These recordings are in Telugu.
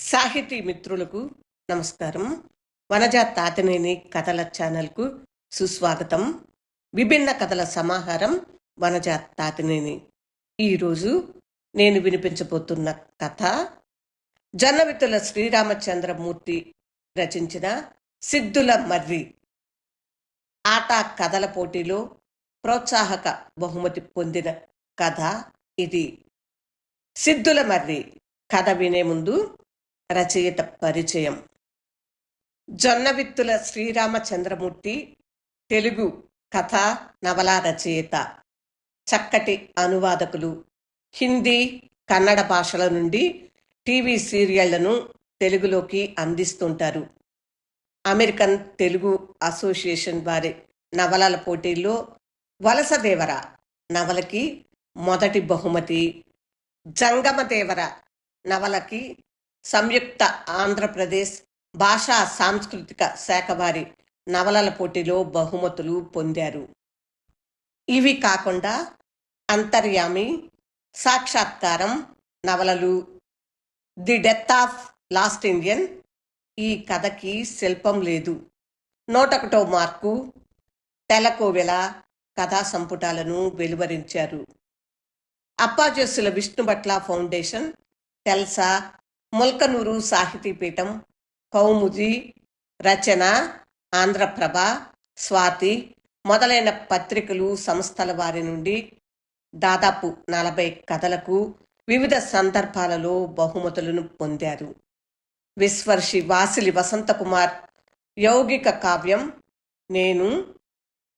సాహితీ మిత్రులకు నమస్కారం. వనజ తాతినేని కథల ఛానల్కు సుస్వాగతం. విభిన్న కథల సమాహారం వనజ తాతినేని. ఈరోజు నేను వినిపించబోతున్న కథ జొన్నవిత్తుల శ్రీరామచంద్రమూర్తి రచించిన సిద్ధుల మర్రి. ఆట కథల పోటీలో ప్రోత్సాహక బహుమతి పొందిన కథ ఇది. సిద్ధుల మర్రి కథ వినే ముందు రచయిత పరిచయం. జొన్నవిత్తుల శ్రీరామచంద్రమూర్తి తెలుగు కథ నవలా రచయిత. చక్కటి అనువాదకులు. హిందీ, కన్నడ భాషల నుండి టీవీ సీరియళ్లను తెలుగులోకి అందిస్తుంటారు. అమెరికన్ తెలుగు అసోసియేషన్ వారి నవలల పోటీల్లో వలసదేవర నవలకి మొదటి బహుమతి, జంగమదేవర నవలకి సంయుక్త ఆంధ్రప్రదేశ్ భాషా సాంస్కృతిక శాఖ వారి నవలల పోటీలో బహుమతులు పొందారు. ఇవి కాకుండా అంతర్యామి, సాక్షాత్కారం నవలలు, the death of last Indian, ఈ కథకి శిల్పం లేదు, 101వ మార్కు, తెలకోవెల కథా సంపుటాలను వెలువరించారు. అప్పాజేసుల విష్ణుభట్ల ఫౌండేషన్, తెల్సా, ముల్కనూరు సాహితీపీఠం, కౌముది, రచన, ఆంధ్రప్రభ, స్వాతి మొదలైన పత్రికలు, సంస్థల వారి నుండి దాదాపు 40 కథలకు వివిధ సందర్భాలలో బహుమతులను పొందారు. విశ్వర్షి వాసిలి వసంతకుమార్ యౌగిక కావ్యం నేను,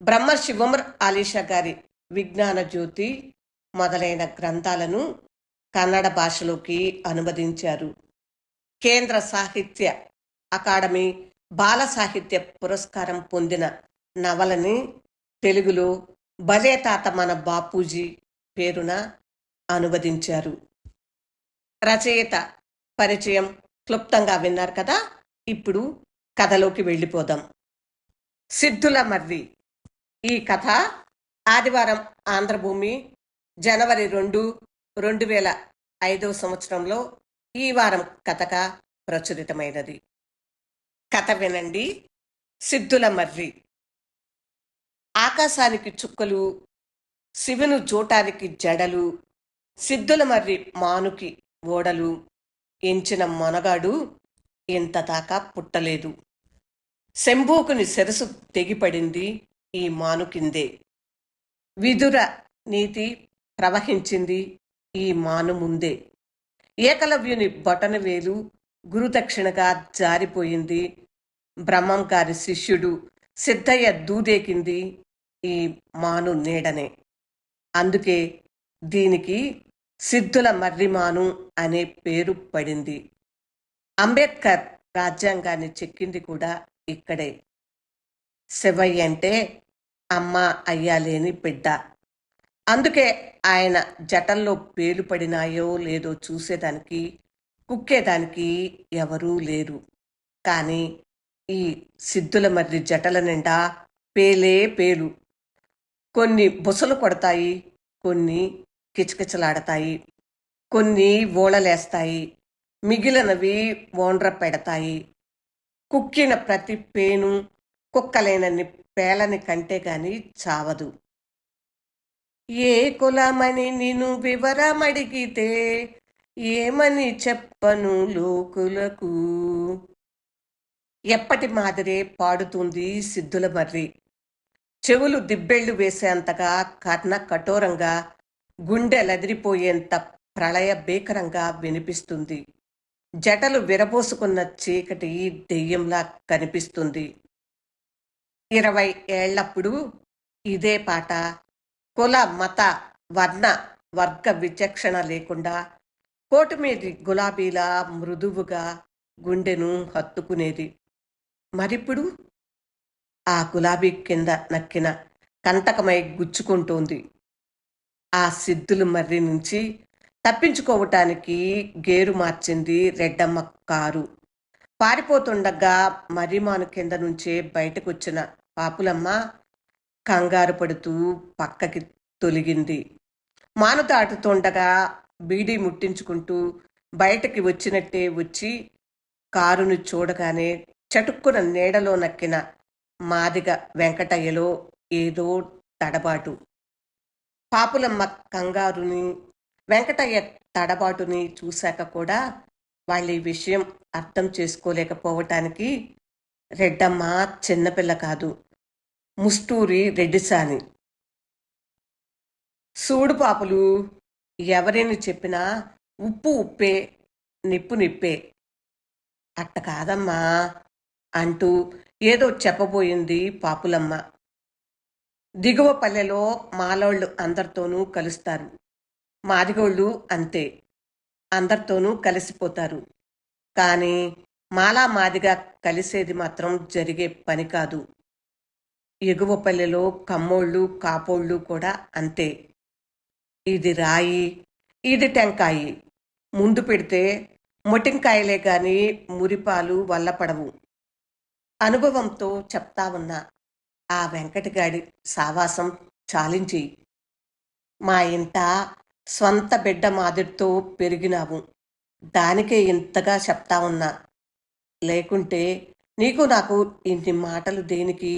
బ్రహ్మర్షి ఉమర్ ఆలీషా గారి విజ్ఞాన జ్యోతి మొదలైన గ్రంథాలను కన్నడ భాషలోకి అనువదించారు. కేంద్ర సాహిత్య అకాడమీ బాల సాహిత్య పురస్కారం పొందిన నవలని తెలుగులో భలే తాత మన బాపూజీ పేరున అనువదించారు. రచయిత పరిచయం క్లుప్తంగా విన్నారు కదా. ఇప్పుడు కథలోకి వెళ్ళిపోదాం. సిద్ధుల మర్రి. ఈ కథ ఆదివారం ఆంధ్రభూమి జనవరి 2, 2005 సంవత్సరంలో ఈ వారం కథగా ప్రచురితమైనది. కథ వినండి. సిద్ధుల మర్రి. ఆకాశానికి చుక్కలు, శివును జోటానికి జడలు, సిద్ధుల మర్రి మానుకి ఓడలు, ఎంచిన మొనగాడు ఇంత దాకా పుట్టలేదు. శంభూకుని శిరసు తెగిపడింది ఈ మానుకిందే. విదుర నీతి ప్రవహించింది ఈ మాను ముందే. ఏకలవ్యుని బొటనవేలు గురుదక్షిణగా జారిపోయింది. బ్రహ్మం గారి శిష్యుడు సిద్ధయ్య దూదేకింది ఈ మాను నీడనే. అందుకే దీనికి సిద్ధుల మర్రిమాను అనే పేరు పడింది. అంబేద్కర్ రాజ్యాంగాన్ని చెక్కింది కూడా ఇక్కడే. శివయ్య అంటే అమ్మ అయ్యా లేని బిడ్డ. అందుకే ఆయన జటల్లో పేలు పడినాయో లేదో చూసేదానికి, కుక్కేదానికి ఎవరూ లేరు. కానీ ఈ సిద్ధుల మర్రి జటల నిండా పేలే పేలు. కొన్ని బుసలు కొడతాయి, కొన్ని కిచకిచలాడతాయి, కొన్ని ఓళలేస్తాయి, మిగిలినవి ఓండ్ర పెడతాయి. కుక్కిన ప్రతి పేను కుక్కలేనన్ని పేలని కంటే గాని చావదు. ఏ కులమని నిన్ను వివరమడిగితే ఏమని చెప్పను లోకులకు. ఎప్పటి మాదిరే పాడుతుంది సిద్ధుల మర్రి. చెవులు దిబ్బెళ్ళు వేసేంతగా కర్ణ కఠోరంగా, గుండెలదిరిపోయేంత ప్రళయ భీకరంగా వినిపిస్తుంది. జటలు విరబోసుకున్న చీకటి దెయ్యంలా కనిపిస్తుంది. 20 ఏళ్లప్పుడు ఇదే పాట కుల, మత, వర్ణ, వర్గ విచక్షణ లేకుండా కోటుమీది గులాబీలా మృదువుగా గుండెను హత్తుకునేది. మరిప్పుడు ఆ గులాబీ కింద నక్కిన కంటకమై గుచ్చుకుంటోంది. ఆ సిద్ధుల మర్రి నుంచి తప్పించుకోవటానికి గేరు మార్చింది రెడ్డమ్మ కారు. పారిపోతుండగా మర్రిమాను కింద నుంచే బయటకొచ్చిన పాపులమ్మ కంగారు పడుతూ పక్కకి తొలగింది. మాను దాటుతుండగా బీడీ ముట్టించుకుంటూ బయటకి వచ్చినట్టే వచ్చి కారుని చూడగానే చటుక్కున నీడలో నక్కిన మాదిగ వెంకటయ్యలో ఏదో తడబాటు. పాపులమ్మ కంగారుని, వెంకటయ్య తడబాటుని చూశాక కూడా వాళ్ళీ విషయం అర్థం చేసుకోలేకపోవటానికి రెడ్డమ్మ చిన్నపిల్ల కాదు, ముస్తూరి రెడ్డిసాని. సూడు పాపులు, ఎవరిని చెప్పినా ఉప్పు ఉప్పే, నిప్పు నిప్పే. అట్ట కాదమ్మా అంటూ ఏదో చెప్పబోయింది పాపులమ్మ. దిగువ పల్లెలో మాలోళ్ళు అందరితోనూ కలుస్తారు. మాదిగోళ్ళు అంతే, అందరితోనూ కలిసిపోతారు. కానీ మాలా మాదిగా కలిసేది మాత్రం జరిగే పని కాదు. ఎగువ పల్లెలో కమ్మోళ్ళు కాపోళ్ళు కూడా అంతే. ఇది రాయి, ఇది టెంకాయి. ముందు పెడితే మొటింకాయలే గాని మురిపాలు వల్లపడవు. అనుభవంతో చెప్తా ఉన్నా ఆ వెంకటగాడి సావాసం చాలించి. మా ఇంట స్వంత బిడ్డ మాదిరితో పెరిగినావు, దానికే ఇంతగా చెప్తా ఉన్నా. లేకుంటే నీకు నాకు ఇన్ని మాటలు దేనికి?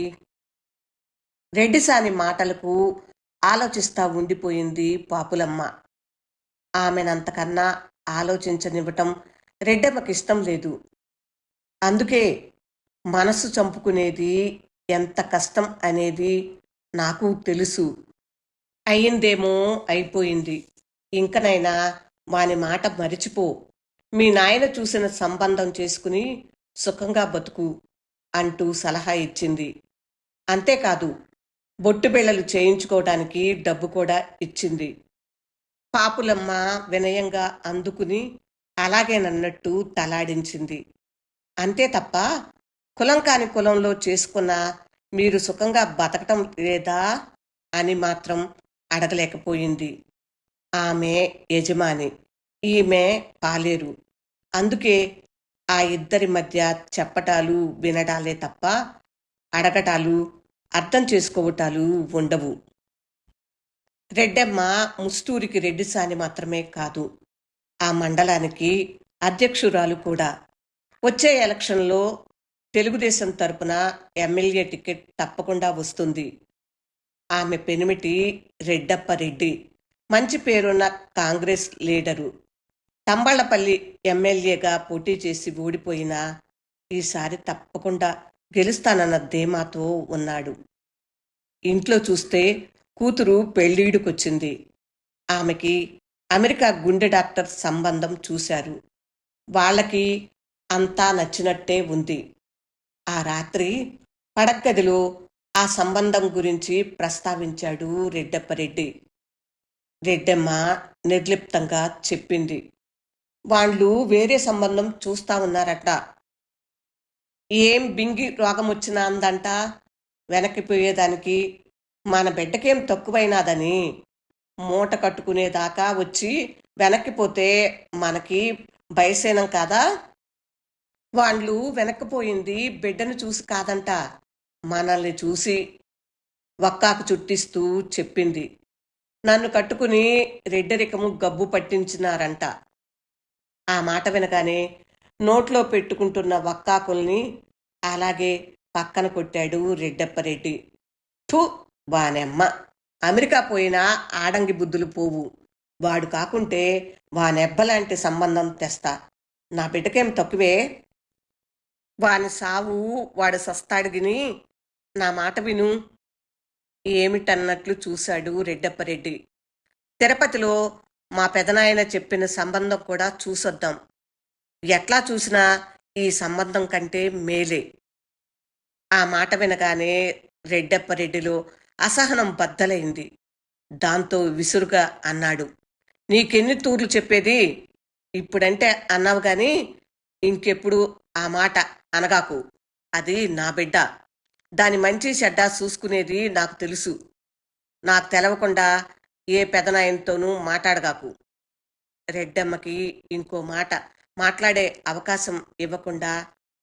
రెడ్డిసాని మాటలకు ఆలోచిస్తా ఉండిపోయింది పాపులమ్మ. ఆమెనంతకన్నా ఆలోచించనివ్వటం రెడ్డమ్మకిష్టం లేదు. అందుకే మనసు చంపుకునేది ఎంత కష్టం అనేది నాకు తెలుసు. అయిందేమో అయిపోయింది, ఇంకనైనా వాని మాట మరిచిపో. మీ నాయన చూసిన సంబంధం చేసుకుని సుఖంగా బతుకు అంటూ సలహా ఇచ్చింది. అంతేకాదు, బొట్టుబిళ్ళలు చేయించుకోవడానికి డబ్బు కూడా ఇచ్చింది. పాపులమ్మ వినయంగా అందుకుని అలాగేనన్నట్టు తలాడించింది. అంతే తప్ప కులం కాని కులంలో చేసుకున్న మీరు సుఖంగా బతకటం లేదా అని మాత్రం అడగలేకపోయింది. ఆమె యజమాని, ఈమె పాలేరు. అందుకే ఆ ఇద్దరి మధ్య చెప్పటాలు వినడాలే తప్ప అడగటాలు అర్థం చేసుకోవటాలు ఉండవు. రెడ్డమ్మ ముస్తూరికి రెడ్డిసాని మాత్రమే కాదు, ఆ మండలానికి అధ్యక్షురాలు కూడా. వచ్చే ఎలక్షన్లో తెలుగుదేశం తరపున ఎమ్మెల్యే టికెట్ తప్పకుండా వస్తుంది. ఆమె పెనిమిటి రెడ్డప్పరెడ్డి, మంచి పేరున్న కాంగ్రెస్ లీడరు. తంబళ్లపల్లి ఎమ్మెల్యేగా పోటీ చేసి ఓడిపోయినా ఈసారి తప్పకుండా గెలుస్తానన్న ధీమాతో ఉన్నాడు. ఇంట్లో చూస్తే కూతురు పెళ్ళీడుకొచ్చింది. ఆమెకి అమెరికా గుండె డాక్టర్ సంబంధం చూశారు. వాళ్ళకి అంతా నచ్చినట్టే ఉంది. ఆ రాత్రి పడగ్గదిలో ఆ సంబంధం గురించి ప్రస్తావించాడు రెడ్డప్పరెడ్డి. రెడ్డమ్మ నిర్లిప్తంగా చెప్పింది. వాళ్ళు వేరే సంబంధం చూస్తా ఉన్నారట. ఏం బింగి రోగం వచ్చినా అందంట వెనక్కిపోయేదానికి. మన బిడ్డకేం తక్కువైనాదని మూట కట్టుకునేదాకా వచ్చి వెనక్కిపోతే మనకి భయసేనం కాదా? వాళ్ళు వెనక్కిపోయింది బిడ్డను చూసి కాదంట, మనల్ని చూసి వక్కాకు చుట్టిస్తూ చెప్పింది. నన్ను కట్టుకుని రెడ్డరికము గబ్బు పట్టించినారంట. ఆ మాట వినగానే నోట్లో పెట్టుకుంటున్న వక్కాకుల్ని అలాగే పక్కన కొట్టాడు రెడ్డప్పరెడ్డి. ఠూ, వానెమ్మ, అమెరికా పోయినా ఆడంగి బుద్ధులు పోవు. వాడు కాకుంటే వానెబ్బలాంటి సంబంధం తెస్తా. నా బిడ్డకేం తక్కువే? వాని సావు వాడు సస్తాడుగిని, నా మాట విను. ఏమిటన్నట్లు చూశాడు రెడ్డప్పరెడ్డి. తిరుపతిలో మా పెదనాయన చెప్పిన సంబంధం కూడా చూసొద్దాం. ఎట్లా చూసినా ఈ సంబంధం కంటే మేలే. ఆ మాట వినగానే రెడ్డప్పరెడ్డిలో అసహనం బద్దలైంది. దాంతో విసురుగా అన్నాడు, నీకెన్ని తూర్లు చెప్పేది? ఇప్పుడంటే అన్నావు గాని ఇంకెప్పుడు ఆ మాట అనగాకు. అది నా బిడ్డ, దాని మంచి చెడ్డ చూసుకునేది నాకు తెలుసు. నాకు తెలవకుండా ఏ పెదనాయనతోనూ మాట్లాడగాకు. రెడ్డమ్మకి ఇంకో మాట మాట్లాడే అవకాశం ఇవ్వకుండా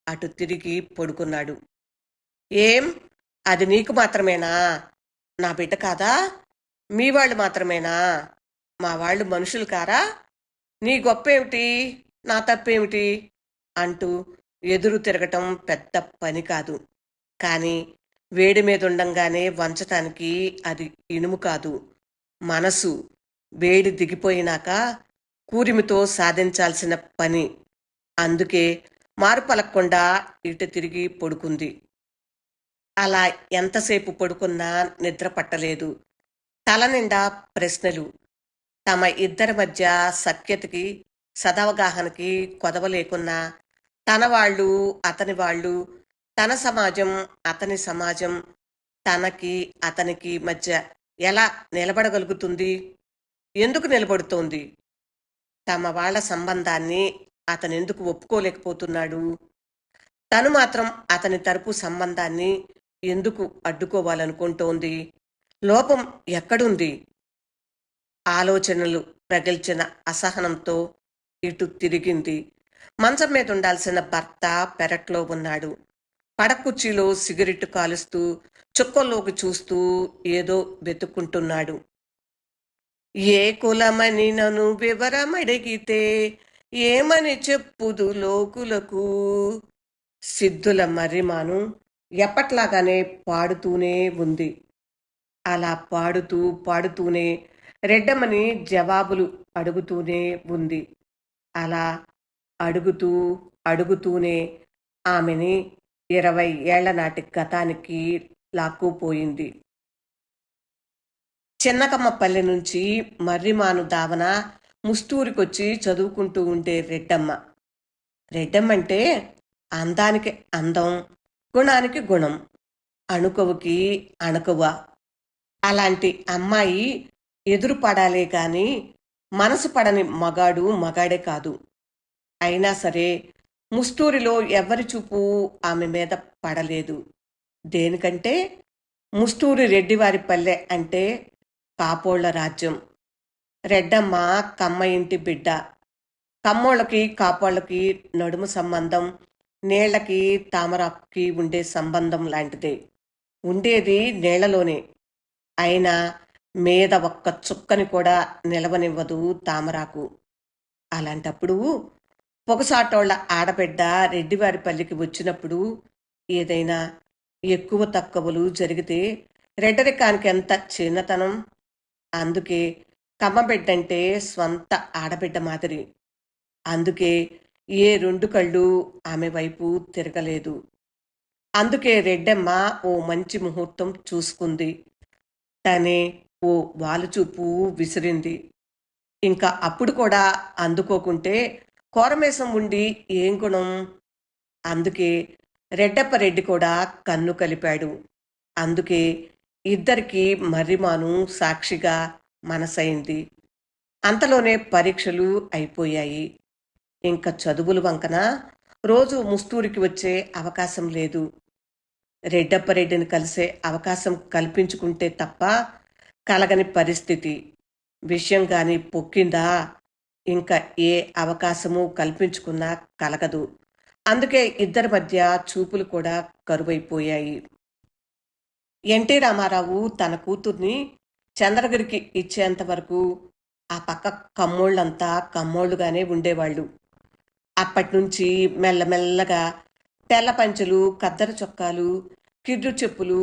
అటు తిరిగి పడుకున్నాడు. ఏం, అది నీకు మాత్రమేనా? నా బిడ్డ కాదా? మీ వాళ్ళు మాత్రమేనా? మా వాళ్ళు మనుషులు కారా? నీ గొప్పేమిటి, నా తప్పేమిటి అంటూ ఎదురు తిరగటం పెద్ద పని కాదు. కానీ వేడి మీద ఉండంగానే వంచటానికి అది ఇనుము కాదు. మనసు వేడి దిగిపోయినాక కూరిమితో సాధించాల్సిన పని. అందుకే మారు పలక్కుండా ఇటు తిరిగి పడుకుంది. అలా ఎంతసేపు పడుకున్నా నిద్ర పట్టలేదు. తల నిండా ప్రశ్నలు. తమ ఇద్దరి మధ్య సఖ్యతకి, సదవగాహనకి కొదవ లేకున్నా తన వాళ్ళు, అతని వాళ్ళు, తన సమాజం, అతని సమాజం, తనకి, అతనికి మధ్య ఎలా నిలబడగలుగుతుంది? ఎందుకు నిలబడుతోంది? తమ వాళ్ళ సంబంధాన్ని అతనెందుకు ఒప్పుకోలేకపోతున్నాడు? తను మాత్రం అతని తరపు సంబంధాన్ని ఎందుకు అడ్డుకోవాలనుకుంటోంది? లోపం ఎక్కడుంది? ఆలోచనలు రగిల్చిన అసహనంతో ఇటు తిరిగింది. మంచం మీద ఉండాల్సిన భర్త పెరట్లో ఉన్నాడు. పడకుర్చీలో సిగరెట్టు కాలుస్తూ చుక్కల్లోకి చూస్తూ ఏదో వెతుక్కుంటున్నాడు. ఏ కులమని నన్ను వివరమడిగితే ఏమని చెప్పుదు లోకులకు? సిద్ధుల మర్రిమాను ఎప్పట్లాగానే పాడుతూనే ఉంది. అలా పాడుతూ పాడుతూనే రెడ్డమ్మని జవాబులు అడుగుతూనే ఉంది. అలా అడుగుతూ అడుగుతూనే ఆమెని 20 ఏళ్ల నాటి గతానికి లాక్కుపోయింది. చిన్నకమ్మపల్లి నుంచి మర్రిమాను దావన ముస్తూరికొచ్చి చదువుకుంటూ ఉండే రెడ్డమ్మ. రెడ్డమ్మంటే అందానికి అందం, గుణానికి గుణం, అణుకువకి అణకువ. అలాంటి అమ్మాయి ఎదురు పడాలే గాని మనసు పడని మగాడు మగాడే కాదు. అయినా సరే ముస్తూరిలో ఎవ్వరి చూపు ఆమె మీద పడలేదు. దేనికంటే ముస్తూరి రెడ్డివారి పల్లె అంటే కాపోళ్ల రాజ్యం. రెడ్డమ్మ కమ్మ ఇంటి బిడ్డ. కమ్మోళ్ళకి కాపోళ్ళకి నడుము సంబంధం నీళ్లకి తామరాకుకి ఉండే సంబంధం లాంటిదే. ఉండేది నీళ్లలోనే. అయినా మీద ఒక్క చుక్కని కూడా నిలవనివ్వదు తామరాకు. అలాంటప్పుడు పొగసాటోళ్ల ఆడబిడ్డ రెడ్డివారి పల్లికి వచ్చినప్పుడు ఏదైనా ఎక్కువ తక్కువలు జరిగితే రెడ్డరికానికి ఎంత చిన్నతనం. అందుకే కమ్మబిడ్డంటే స్వంత ఆడబిడ్డ మాదిరి. అందుకే ఏ 2 కళ్ళు ఆమె వైపు తిరగలేదు. అందుకే రెడ్డమ్మ ఓ మంచి ముహూర్తం చూసుకుంది. తనే ఓ వాలుచూపు విసిరింది. ఇంకా అప్పుడు కూడా అందుకోకుంటే కోరమేసం ఉండి ఏం గుణం? అందుకే రెడ్డప్పరెడ్డి కూడా కన్ను కలిపాడు. అందుకే ఇద్దరికీ మర్రిమాను సాక్షిగా మనసైంది. అంతలోనే పరీక్షలు అయిపోయాయి. ఇంక చదువుల వంకన రోజు ముస్తూరికి వచ్చే అవకాశం లేదు. రెడ్డప్పరెడ్డిని కలిసే అవకాశం కల్పించుకుంటే తప్ప కలగని పరిస్థితి. విషయం గాని పొక్కిందా ఇంకా ఏ అవకాశము కల్పించుకున్నా కలగదు. అందుకే ఇద్దరి మధ్య చూపులు కూడా కరువైపోయాయి. ఎన్టీ రామారావు తన కూతుర్ని చంద్రగిరికి ఇచ్చేంత వరకు ఆ పక్క కమ్మోళ్ళంతా కమ్మోళ్ళుగానే ఉండేవాళ్ళు. అప్పటినుంచి మెల్లమెల్లగా తెల్ల పంచెలు, కద్దరు చొక్కాలు, కిడ్రు చెప్పులు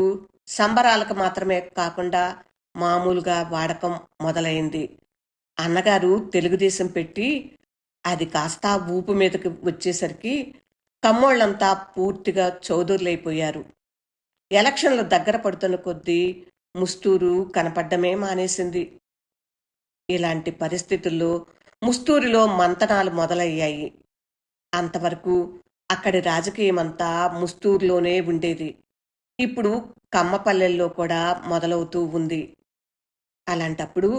సంబరాలకు మాత్రమే కాకుండా మామూలుగా వాడకం మొదలైంది. అన్నగారు తెలుగుదేశం పెట్టి అది కాస్త ఊపు మీదకి వచ్చేసరికి కమ్మోళ్ళంతా పూర్తిగా చౌదరులైపోయారు. ఎలక్షన్లు దగ్గర పడుతున్న కొద్దీ ముస్తూరు కనపడ్డమే మానేసింది. ఇలాంటి పరిస్థితుల్లో ముస్తూరిలో మంతనాలు మొదలయ్యాయి. అంతవరకు అక్కడి రాజకీయమంతా ముస్తూరులోనే ఉండేది. ఇప్పుడు కమ్మపల్లెల్లో కూడా మొదలవుతూ ఉంది. అలాంటప్పుడు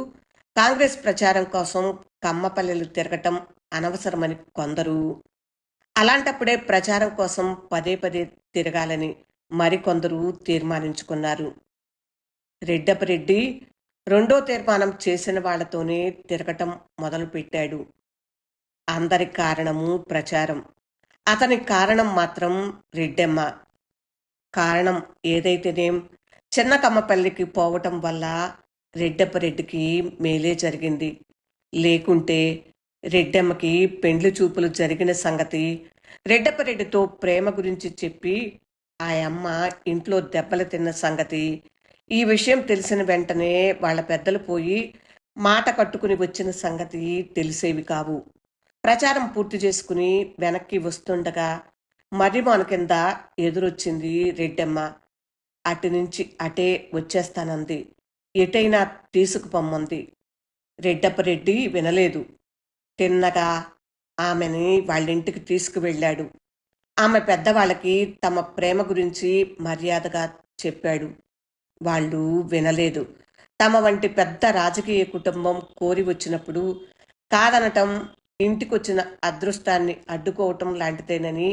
కాంగ్రెస్ ప్రచారం కోసం కమ్మపల్లెలు తిరగటం అనవసరమని కొందరు, అలాంటప్పుడే ప్రచారం కోసం పదే పదే తిరగాలని మరికొందరు తీర్మానించుకున్నారు. రెడ్డపరెడ్డి రెండో తీర్మానం చేసిన వాళ్లతోనే తిరగటం మొదలుపెట్టాడు. అందరి కారణము ప్రచారం. అతని కారణం మాత్రం రెడ్డమ్మ. కారణం ఏదైతేనేం చిన్న కమ్మపల్లికి పోవటం వల్ల రెడ్డప్పరెడ్డికి మేలే జరిగింది. లేకుంటే రెడ్డమ్మకి పెండ్లి చూపులు జరిగిన సంగతి రెడ్డప్పరెడ్డితో ప్రేమ గురించి చెప్పి ఆ అమ్మ ఇంట్లో దెబ్బలు తిన్న సంగతి, ఈ విషయం తెలిసిన వెంటనే వాళ్ళ పెద్దలు పోయి మాట కట్టుకుని వచ్చిన సంగతి తెలిసేవి కావు. ప్రచారం పూర్తి చేసుకుని వెనక్కి వస్తుండగా మర్రిమాను కింద ఎదురొచ్చింది రెడ్డమ్మ. అటు నుంచి అటే వచ్చేస్తానంది. ఎటైనా తీసుకుపమ్మంది. రెడ్డప్పరెడ్డి వినలేదు. తిన్నగా ఆమెని వాళ్ళింటికి తీసుకువెళ్ళాడు. ఆమె పెద్దవాళ్ళకి తమ ప్రేమ గురించి మర్యాదగా చెప్పాడు. వాళ్ళు వినలేదు. తమ వంటి పెద్ద రాజకీయ కుటుంబం కోరి వచ్చినప్పుడు కాదనటం ఇంటికొచ్చిన అదృష్టాన్ని అడ్డుకోవటం లాంటిదేనని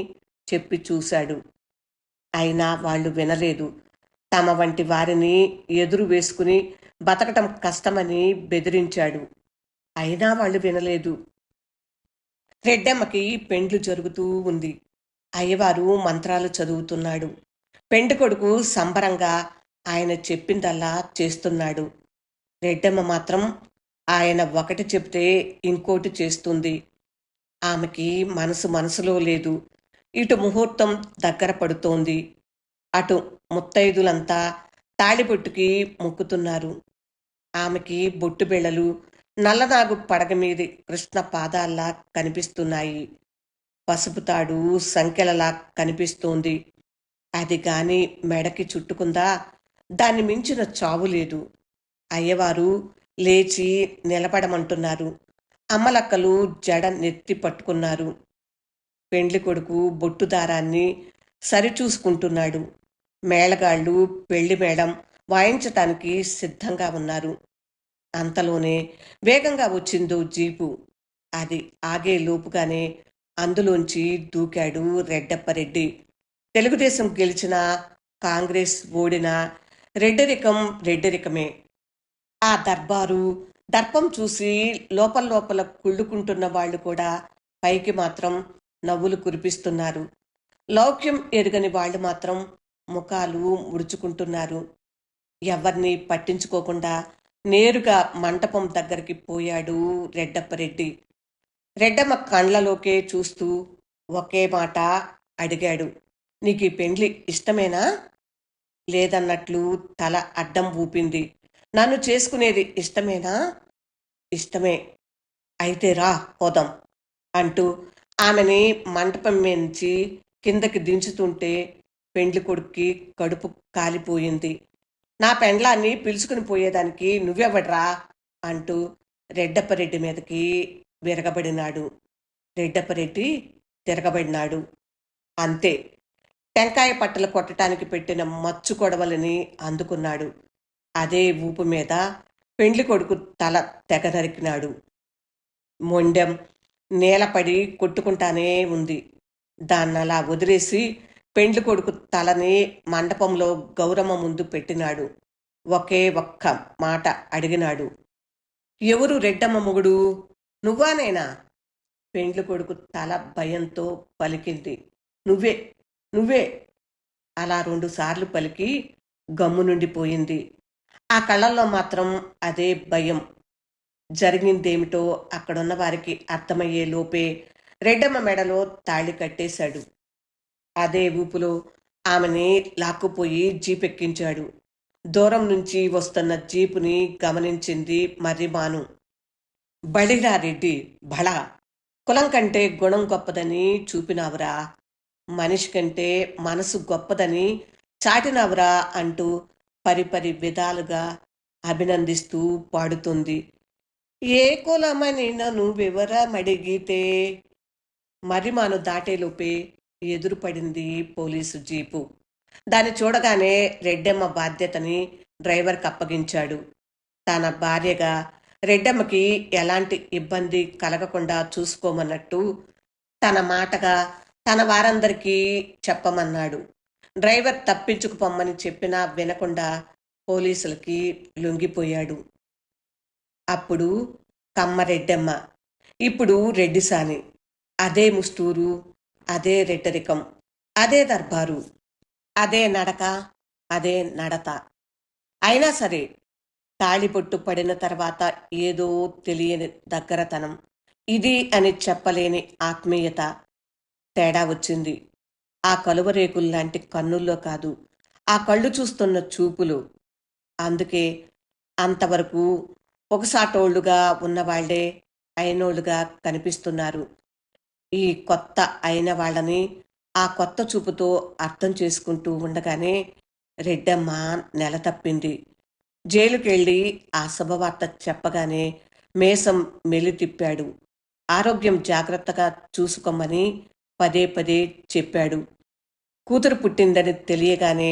చెప్పి చూశాడు. అయినా వాళ్ళు వినలేదు. తమ వంటి వారిని ఎదురు వేసుకుని బతకటం కష్టమని బెదిరించాడు. అయినా వాళ్ళు వినలేదు. రెడ్డమ్మకి పెండ్లు జరుగుతూ ఉంది. అయ్యవారు మంత్రాలు చదువుతున్నాడు. పెండ్లి కొడుకు సంబరంగా ఆయన చెప్పిందల్లా చేస్తున్నాడు. రెడ్డమ్మ మాత్రం ఆయన ఒకటి చెప్తే ఇంకోటి చేస్తుంది. ఆమెకి మనసులో లేదు. ఇటు ముహూర్తం దగ్గర పడుతోంది. అటు ముత్తైదులంతా తాళిబొట్టుకి మొక్కుతున్నారు. ఆమెకి బొట్టు బిళ్ళలు నల్లనాగు పడగ మీది కృష్ణ పాదాల్లా కనిపిస్తున్నాయి. పసుపు తాడు సంకెలలా కనిపిస్తోంది. అది గాని మెడకి చుట్టుకుందా దాన్ని మించిన చావు లేదు. అయ్యవారు లేచి నిలబడమంటున్నారు. అమ్మలక్కలు జడ నెత్తి పట్టుకున్నారు. పెండ్లి కొడుకు బొట్టు దారాన్ని సరిచూసుకుంటున్నాడు. మేళగాళ్ళు పెళ్లి మేళం వాయించటానికి సిద్ధంగా ఉన్నారు. అంతలోనే వేగంగా వచ్చిందో జీపు. అది ఆగే లోపుగానే అందులోంచి దూకాడు రెడ్డప్పరెడ్డి. తెలుగుదేశం గెలిచినా కాంగ్రెస్ ఓడినా రెడ్డరికం రెడ్డరికమే. ఆ దర్పం చూసి లోపల కుళ్ళుకుంటున్న వాళ్ళు కూడా పైకి మాత్రం నవ్వులు కురిపిస్తున్నారు. లౌక్యం ఎరుగని వాళ్ళు మాత్రం ముఖాలు ముడుచుకుంటున్నారు. ఎవరిని పట్టించుకోకుండా నేరుగా మంటపం దగ్గరికి పోయాడు రెడ్డప్పరెడ్డి. రెడ్డమ్మ కండ్లలోకే చూస్తూ ఒకే మాట అడిగాడు. నీకు ఈ పెండ్లి ఇష్టమేనా? లేదన్నట్లు తల అడ్డం ఊపింది. నన్ను చేసుకునేది ఇష్టమేనా? ఇష్టమే. అయితే రా పోదాం అంటూ ఆమెని మంటపం నుంచి కిందకి దించుతుంటే పెండ్లి కొడుక్కి కడుపు కాలిపోయింది. నా పెండ్లాన్ని పిలుచుకుని పోయేదానికి నువ్వెవడ్రా అంటూ రెడ్డప్పరెడ్డి మీదకి విరగబడినాడు. రెడ్డప్పరెడ్డి తిరగబడినాడు. అంతే. టెంకాయ పట్టలు కొట్టడానికి పెట్టిన మచ్చు కొడవలని అందుకున్నాడు. అదే ఊపు మీద పెండ్లి కొడుకు తల తెగ నరికినాడు. మొండెం నేలపడి కొట్టుకుంటానే ఉంది. దాన్నలా వదిలేసి పెండ్లి కొడుకు తలని మండపంలో గౌరమ్మ ముందు పెట్టినాడు. ఒకే ఒక్క మాట అడిగినాడు. ఎవరు రెడ్డమ్మ మొగుడు? నువ్వా నేనా? పెండ్లి కొడుకు తల భయంతో పలికింది. నువ్వే నువ్వే అలా 2 సార్లు పలికి గమ్ము నుండిపోయింది. ఆ కళ్ళల్లో మాత్రం అదే భయం. జరిగిందేమిటో అక్కడున్న వారికి అర్థమయ్యే లోపే రెడ్డమ్మ మెడలో తాళి కట్టేశాడు. అదే ఊపులో ఆమెని లాక్కుపోయి జీపెక్కించాడు. దూరం నుంచి వస్తున్న జీపుని గమనించింది మర్రిమాను. బడిరా రెడ్డి, బళా! కులం కంటే గుణం గొప్పదని చూపినావురా, మనిషి కంటే మనసు గొప్పదని చాటినవురా అంటూ పరిపరి విధాలుగా అభినందిస్తూ పాడుతుంది. ఏ కులమని నన్ను వివరమడిగితే మర్రిమాను దాటేలోపే ఎదురుపడింది పోలీసు జీపు. దాన్ని చూడగానే రెడ్డమ్మ బాధ్యతని డ్రైవర్కి అప్పగించాడు. తన భార్యగా రెడ్డమ్మకి ఎలాంటి ఇబ్బంది కలగకుండా చూసుకోమన్నట్టు తన మాటగా తన వారందరికీ చెప్పమన్నాడు. డ్రైవర్ తప్పించుకుపోమ్మని చెప్పినా వినకుండా పోలీసులకి లొంగిపోయాడు. అప్పుడు కమ్మరెడ్డమ్మ, ఇప్పుడు రెడ్డిసాని. అదే ముస్తూరు, అదే రెట్టరికం, అదే దర్బారు, అదే నడక, అదే నడత. అయినా సరే తాళిబొట్టు పడిన తర్వాత ఏదో తెలియని దగ్గరతనం, ఇది అని చెప్పలేని ఆత్మీయత. తేడా వచ్చింది. ఆ కలువ రేకుల్లాంటి కన్నుల్లో కాదు, ఆ కళ్ళు చూస్తున్న చూపులు. అందుకే అంతవరకు ఒకసాటోళ్ళుగా ఉన్నవాళ్లే అయినోళ్ళుగా కనిపిస్తున్నారు. ఈ కొత్త అయిన వాళ్ళని ఆ కొత్త చూపుతో అర్థం చేసుకుంటూ ఉండగానే రెడ్డమ్మ నెల తప్పింది. జైలుకెళ్ళి ఆ శుభవార్త చెప్పగానే మేసం మెలితిప్పాడు. ఆరోగ్యం జాగ్రత్తగా చూసుకోమని పదే పదే చెప్పాడు. కూతురు పుట్టిందని తెలియగానే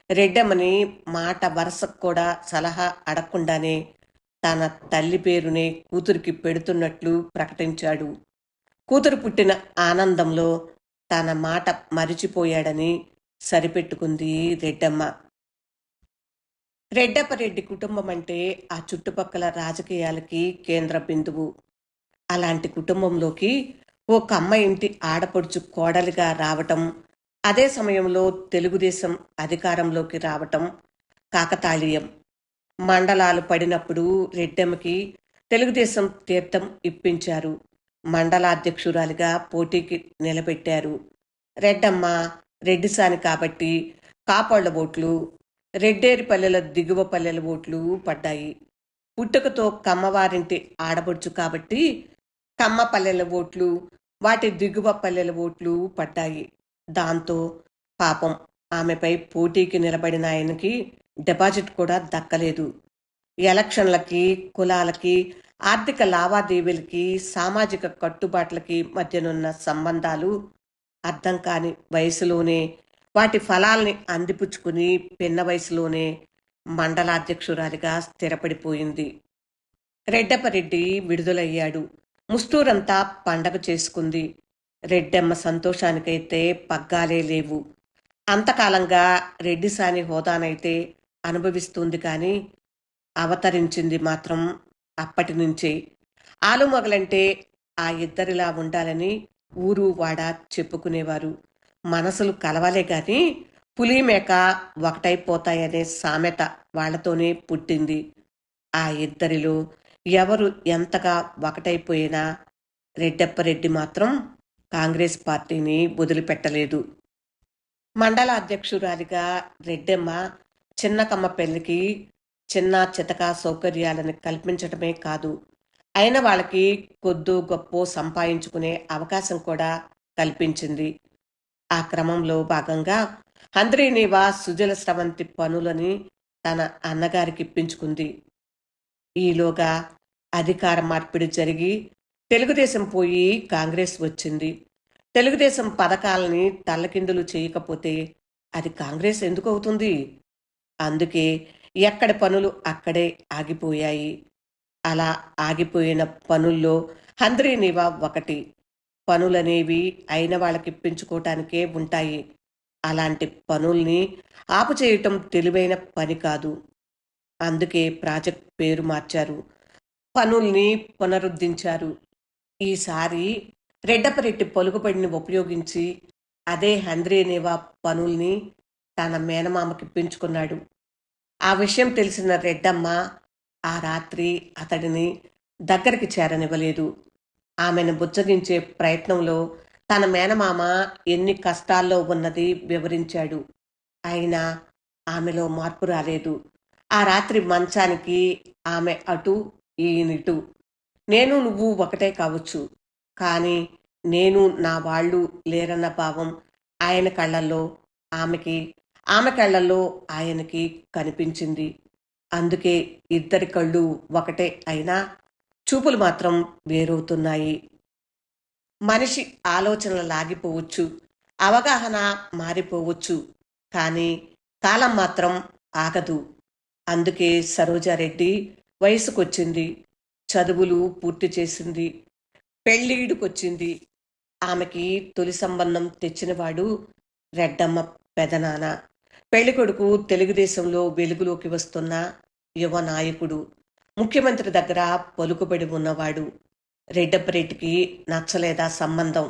రెడ్డమ్మని మాట వరసకు కూడా సలహా అడగకుండానే తన తల్లి పేరునే కూతురికి పెడుతున్నట్లు ప్రకటించాడు. కూతురు పుట్టిన ఆనందంలో తన మాట మరిచిపోయాడని సరిపెట్టుకుంది రెడ్డమ్మ. రెడ్డప్పరెడ్డి కుటుంబం అంటే ఆ చుట్టుపక్కల రాజకీయాలకి కేంద్ర బిందువు. అలాంటి కుటుంబంలోకి ఓ కమ్మ ఇంటి ఆడపడుచు కోడలిగా రావటం, అదే సమయంలో తెలుగుదేశం అధికారంలోకి రావటం కాకతాళీయం. మండలాలు పడినప్పుడు రెడ్డమ్మకి తెలుగుదేశం తీర్థం ఇప్పించారు. మండలాధ్యక్షురాలిగా పోటీకి నిలబెట్టారు. రెడ్డమ్మ రెడ్డిసాని కాబట్టి కాపాళ్ల ఓట్లు, రెడ్డేరిపల్లెల దిగువ పల్లెల ఓట్లు పడ్డాయి. పుట్టుకతో కమ్మవారింటి ఆడబడుచు కాబట్టి కమ్మ పల్లెల ఓట్లు, వాటి దిగువ పల్లెల ఓట్లు పడ్డాయి. దాంతో పాపం ఆమెపై పోటీకి నిలబడిన ఆయనకి డిపాజిట్ కూడా దక్కలేదు. ఎలక్షన్లకి, కులాలకి, ఆర్థిక లావాదేవీలకి, సామాజిక కట్టుబాట్లకి మధ్యనున్న సంబంధాలు అర్థం కాని వయసులోనే వాటి ఫలాల్ని అందిపుచ్చుకుని పిన్న వయసులోనే మండలాధ్యక్షురాలిగా స్థిరపడిపోయింది. రెడ్డప్పరెడ్డి విడుదలయ్యాడు. ముస్తూరంతా పండగ చేసుకుంది. రెడ్డమ్మ సంతోషానికైతే పగ్గాలే లేవు. అంతకాలంగా రెడ్డిసాని హోదానైతే అనుభవిస్తుంది కానీ అవతరించింది మాత్రం అప్పటి నుంచే. ఆలుమొగలంటే ఆ ఇద్దరిలా ఉండాలని ఊరు వాడ చెప్పుకునేవారు. మనసులు కలవాలే గాని పులి మేక ఒకటైపోతాయనే సామెత వాళ్లతోనే పుట్టింది. ఆ ఇద్దరిలో ఎవరు ఎంతగా ఒకటైపోయినా రెడ్డప్పరెడ్డి మాత్రం కాంగ్రెస్ పార్టీని వదిలిపెట్టలేదు. మండల అధ్యక్షురాలిగా రెడ్డమ్మ చిన్నకమ్మ పెళ్లికి చిన్న చితక సౌకర్యాలను కల్పించడమే కాదు, అయిన వాళ్ళకి కొద్దో గొప్పో సంపాదించుకునే అవకాశం కూడా కల్పించింది. ఆ క్రమంలో భాగంగా హంద్రీనీవా సుజల స్రవంతి పనులని తన అన్నగారికి ఇప్పించుకుంది. ఈలోగా అధికార మార్పిడి జరిగి తెలుగుదేశం పోయి కాంగ్రెస్ వచ్చింది. తెలుగుదేశం పథకాలని తల్లకిందులు చేయకపోతే అది కాంగ్రెస్ ఎందుకు అవుతుంది? అందుకే ఎక్కడి పనులు అక్కడే ఆగిపోయాయి. అలా ఆగిపోయిన పనుల్లో హంద్రీనీవా ఒకటి. పనులనేవి అయిన వాళ్ళకి ఇప్పించుకోవటానికే ఉంటాయి. అలాంటి పనుల్ని ఆపుచేయటం తెలివైన పని కాదు. అందుకే ప్రాజెక్ట్ పేరు మార్చారు, పనుల్ని పునరుద్ధరించారు. ఈసారి రెడ్డప్పరెడ్డి పలుకుబడిని ఉపయోగించి అదే హంద్రీనీవా పనుల్ని తన మేనమామకి ఇప్పించుకున్నాడు. ఆ విషయం తెలిసిన రెడ్డమ్మ ఆ రాత్రి అతడిని దగ్గరికి చేరనివ్వలేదు. ఆమెను బుజ్జగించే ప్రయత్నంలో తన మేనమామ ఎన్ని కష్టాల్లో ఉన్నది వివరించాడు. అయినా ఆమెలో మార్పు రాలేదు. ఆ రాత్రి మంచానికి ఆమె అటు, ఈయనిటు. నేను నువ్వు ఒకటే కావచ్చు, కానీ నేను నా వాళ్ళు లేరన్న భావం ఆయన కళ్ళల్లో ఆమెకి, ఆమె కళ్ళల్లో ఆయనకి కనిపించింది. అందుకే ఇద్దరి కళ్ళు ఒకటే అయినా చూపులు మాత్రం వేరవుతున్నాయి. మనిషి ఆలోచనలు లాగిపోవచ్చు, అవగాహన మారిపోవచ్చు, కానీ కాలం మాత్రం ఆగదు. అందుకే సరోజారెడ్డి వయసుకొచ్చింది, చదువులు పూర్తి చేసింది, పెళ్ళీడుకొచ్చింది. ఆమెకి తొలి సంబంధం తెచ్చినవాడు రెడ్డమ్మ పెదనాన్న. పెళ్ళికొడుకు తెలుగుదేశంలో వెలుగులోకి వస్తున్న యువ నాయకుడు, ముఖ్యమంత్రి దగ్గర పలుకుబడి ఉన్నవాడు. రెడ్డప్పరెడ్డికి నచ్చలేదా సంబంధం?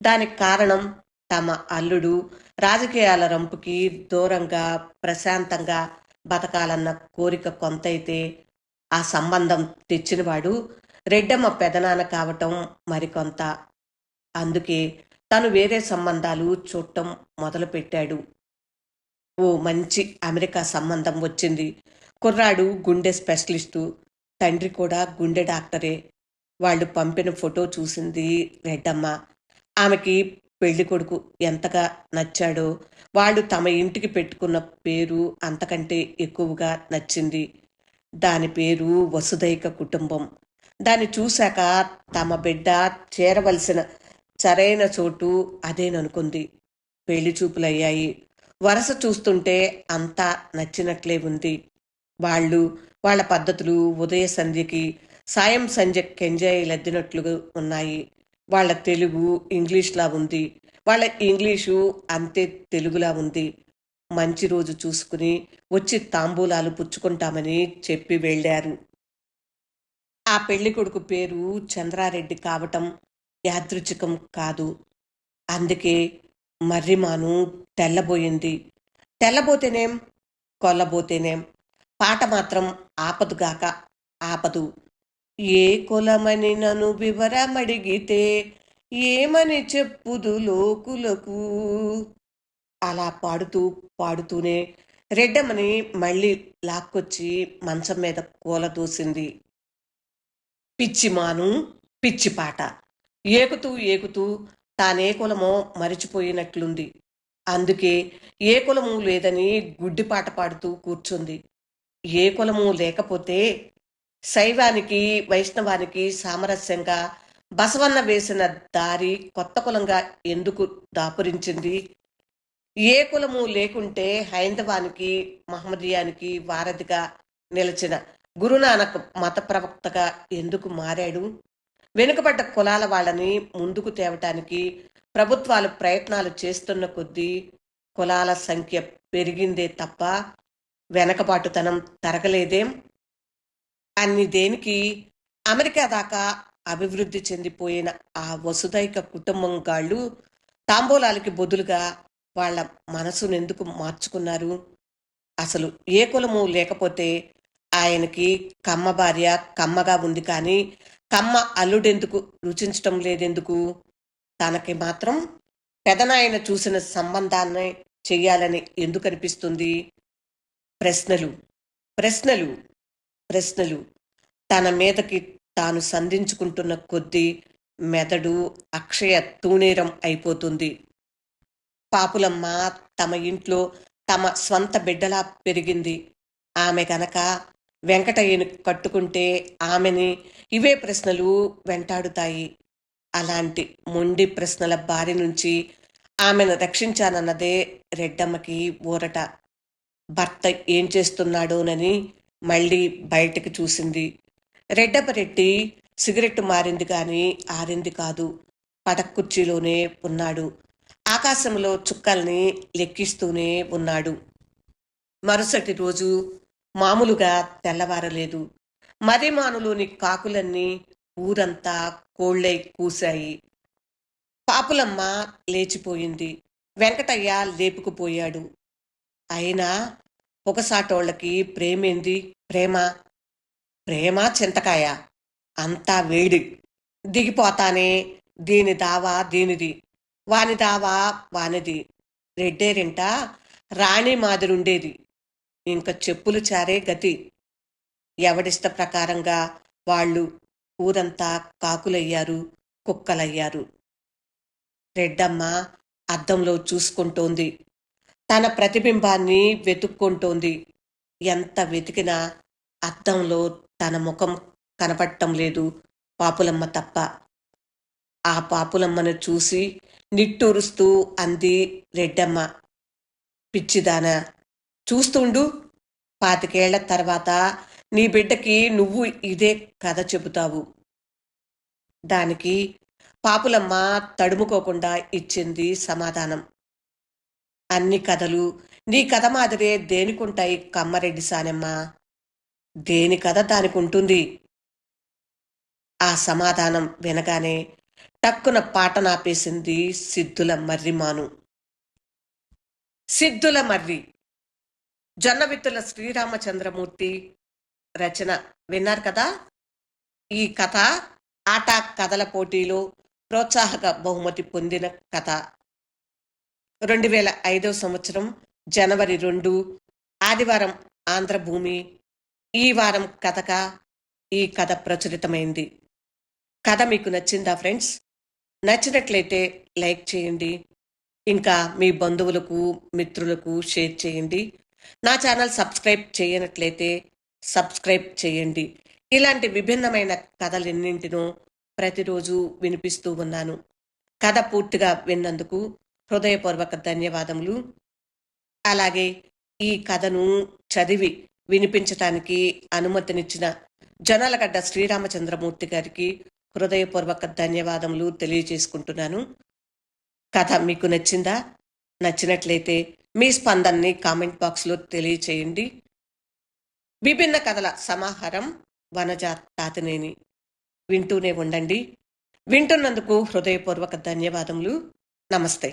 దానికి కారణం తమ అల్లుడు రాజకీయాల రంపుకి దూరంగా ప్రశాంతంగా బతకాలన్న కోరిక కొంతైతే ఆ సంబంధం తెచ్చినవాడు రెడ్డమ్మ పెదనాన్న కావటం మరికొంత. అందుకే తను వేరే సంబంధాలు చూడటం మొదలుపెట్టాడు. ఓ మంచి అమెరికా సంబంధం వచ్చింది. కుర్రాడు గుండె స్పెషలిస్టు. తండ్రి కూడా గుండె డాక్టరే. వాళ్ళు పంపిన ఫోటో చూసింది రెడ్డమ్మ. ఆమెకి పెళ్ళికొడుకు ఎంతగా నచ్చాడో, వాళ్ళు తమ ఇంటికి పెట్టుకున్న పేరు అంతకంటే ఎక్కువగా నచ్చింది. దాని పేరు వసుదైక కుటుంబం. దాన్ని చూశాక తమ బిడ్డ చేరవలసిన సరైన చోటు అదేననుకుంది. పెళ్లి చూపులయ్యాయి. వరస చూస్తుంటే అంతా నచ్చినట్లే ఉంది. వాళ్ళు, వాళ్ళ పద్ధతులు ఉదయ సంధ్యకి, సాయం సంధ్యకెంజాయిలద్దినట్లు ఉన్నాయి. వాళ్ళ తెలుగు ఇంగ్లీష్‌లా ఉంది. వాళ్ళ ఇంగ్లీషు అంతే తెలుగులా ఉంది. మంచి రోజు చూసుకుని వచ్చి తాంబూలాలు పుచ్చుకుంటామని చెప్పి వెళ్ళారు. ఆ పెళ్ళికొడుకు పేరు చంద్రారెడ్డి కావటం యాదృచ్ఛికం కాదు. అందుకే మర్రిమాను తెల్లబోయింది. తెల్లబోతేనేం, కొల్లబోతేనేం, పాట మాత్రం ఆపదుగాక ఆపదు. ఏ కులమని నను వివరమడిగితే ఏమని చెప్పుదు లోకులకు. అలా పాడుతూ పాడుతూనే రెడ్డమ్మని మళ్ళీ లాక్కొచ్చి మంచం మీద కూలదోసింది. పిచ్చిమాను, పిచ్చి పాట. ఏకుతూ ఏకుతూ తానే కులమో మరిచిపోయినట్లుంది. అందుకే ఏ కులము లేదని గుడ్డిపాట పాడుతూ కూర్చుంది. ఏ కులము లేకపోతే శైవానికి వైష్ణవానికి సామరస్యంగా బసవన్న వేసిన దారి కొత్త కులంగా ఎందుకు దాపురించింది? ఏ కులము లేకుంటే హైందవానికి మహమ్మదీయానికి వారధిగా నిలిచిన గురునానక్ మత ప్రవక్తగా ఎందుకు మారాడు? వెనుకబడ్డ కులాల వాళ్ళని ముందుకు తేవటానికి ప్రభుత్వాలు ప్రయత్నాలు చేస్తున్న కొద్దీ కులాల సంఖ్య పెరిగిందే తప్ప వెనకబాటుతనం తరగలేదేం? అన్ని దేనికి అమెరికా దాకా అభివృద్ధి చెందిపోయిన ఆ వసుదైక కుటుంబం గాళ్ళు తాంబూలాలకి బదులుగా వాళ్ళ మనసునెందుకు మార్చుకున్నారు? అసలు ఏ కులము లేకపోతే ఆయనకి కమ్మ భార్య కమ్మగా ఉంది కానీ కమ్మ అల్లుడెందుకు రుచించటం లేదెందుకు? తనకి మాత్రం పెదనాయన చూసిన సంబంధాన్ని చెయ్యాలని ఎందుకు అనిపిస్తుంది? ప్రశ్నలు, ప్రశ్నలు, ప్రశ్నలు. తన మీదకి తాను సంధించుకుంటున్న కొద్దీ మెదడు అక్షయ తూణీరం అయిపోతుంది. పాపులమ్మ తమ ఇంట్లో తమ స్వంత బిడ్డలా పెరిగింది. ఆమె గనక వెంకటయ్యను కట్టుకుంటే ఆమెని ఇవే ప్రశ్నలు వెంటాడుతాయి. అలాంటి మొండి ప్రశ్నల బారి నుంచి ఆమెను రక్షించానన్నదే రెడ్డమ్మకి ఊరట. భర్త ఏం చేస్తున్నాడోనని మళ్ళీ బయటికి చూసింది. రెడ్డప్పరెడ్డి సిగరెట్టు మారింది కానీ ఆరింది కాదు. పడక్కుర్చీలోనే ఉన్నాడు. ఆకాశంలో చుక్కల్ని లెక్కిస్తూనే ఉన్నాడు. మరుసటి రోజు మామూలుగా తెల్లవారలేదు. మర్రిమానులోని కాకులన్నీ ఊరంతా కోళ్ళై కూశాయి. పాపులమ్మ లేచిపోయింది. వెంకటయ్య లేపుకుపోయాడు. అయినా పొగసాటోళ్ళకి ప్రేమేంది? ప్రేమ ప్రేమ చింతకాయ అంతా వేడి. దిగిపోతానే దీని దావా దీనిది, వాని దావా వానిది. రెడ్డేరింట రాణి మాదిరుండేది. ఇంక చెప్పులు చారే గతి. ఎవడిష్ట ప్రకారంగా వాళ్ళు ఊరంతా కాకులయ్యారు, కుక్కలయ్యారు. రెడ్డమ్మ అద్దంలో చూసుకుంటోంది. తన ప్రతిబింబాన్ని వెతుక్కుంటోంది. ఎంత వెతికినా అద్దంలో తన ముఖం కనపడటం లేదు, పాపులమ్మ తప్ప. ఆ పాపులమ్మను చూసి నిట్టూరుస్తూ అంది రెడ్డమ్మ. పిచ్చిదానా, చూస్తుండు. 25 తర్వాత నీ బిడ్డకి నువ్వు ఇదే కథ చెబుతావు. దానికి పాపులమ్మ తడుముకోకుండా ఇచ్చింది సమాధానం. అన్ని కథలు నీ కథ మాదిరే దేనికుంటాయి కమ్మరెడ్డి సానెమ్మ. దేని కథ దానికుంటుంది. ఆ సమాధానం వినగానే టక్కున పాట నాపేసింది సిద్ధుల మర్రిమాను. సిద్ధుల మర్రి. జొన్నవిత్తుల శ్రీరామచంద్రమూర్తి రచన విన్నారు కదా. ఈ కథ ఆట కథల పోటీలో ప్రోత్సాహక బహుమతి పొందిన కథ. 2005 సంవత్సరం జనవరి 2 ఆదివారం ఆంధ్రభూమి. ఈ వారం కథగా ఈ కథ ప్రచురితమైంది. కథ మీకు నచ్చిందా ఫ్రెండ్స్? నచ్చినట్లయితే లైక్ చేయండి. ఇంకా మీ బంధువులకు, మిత్రులకు షేర్ చేయండి. నా ఛానల్ సబ్స్క్రైబ్ చేయనట్లయితే సబ్స్క్రైబ్ చేయండి. ఇలాంటి విభిన్నమైన కథలెన్నింటినో ప్రతిరోజు వినిపిస్తూ ఉన్నాను. కథ పూర్తిగా విన్నందుకు హృదయపూర్వక ధన్యవాదములు. అలాగే ఈ కథను చదివి వినిపించటానికి అనుమతినిచ్చిన జొన్నలగడ్డ శ్రీరామచంద్రమూర్తి గారికి హృదయపూర్వక ధన్యవాదములు తెలియజేసుకుంటున్నాను. కథ మీకు నచ్చిందా? నచ్చినట్లయితే మీ స్పందనని కామెంట్ బాక్స్లో తెలియచేయండి. విభిన్న కథల సమాహారం వనజ తాతినేని. వింటూనే ఉండండి. వింటున్నందుకు హృదయపూర్వక ధన్యవాదములు. నమస్తే.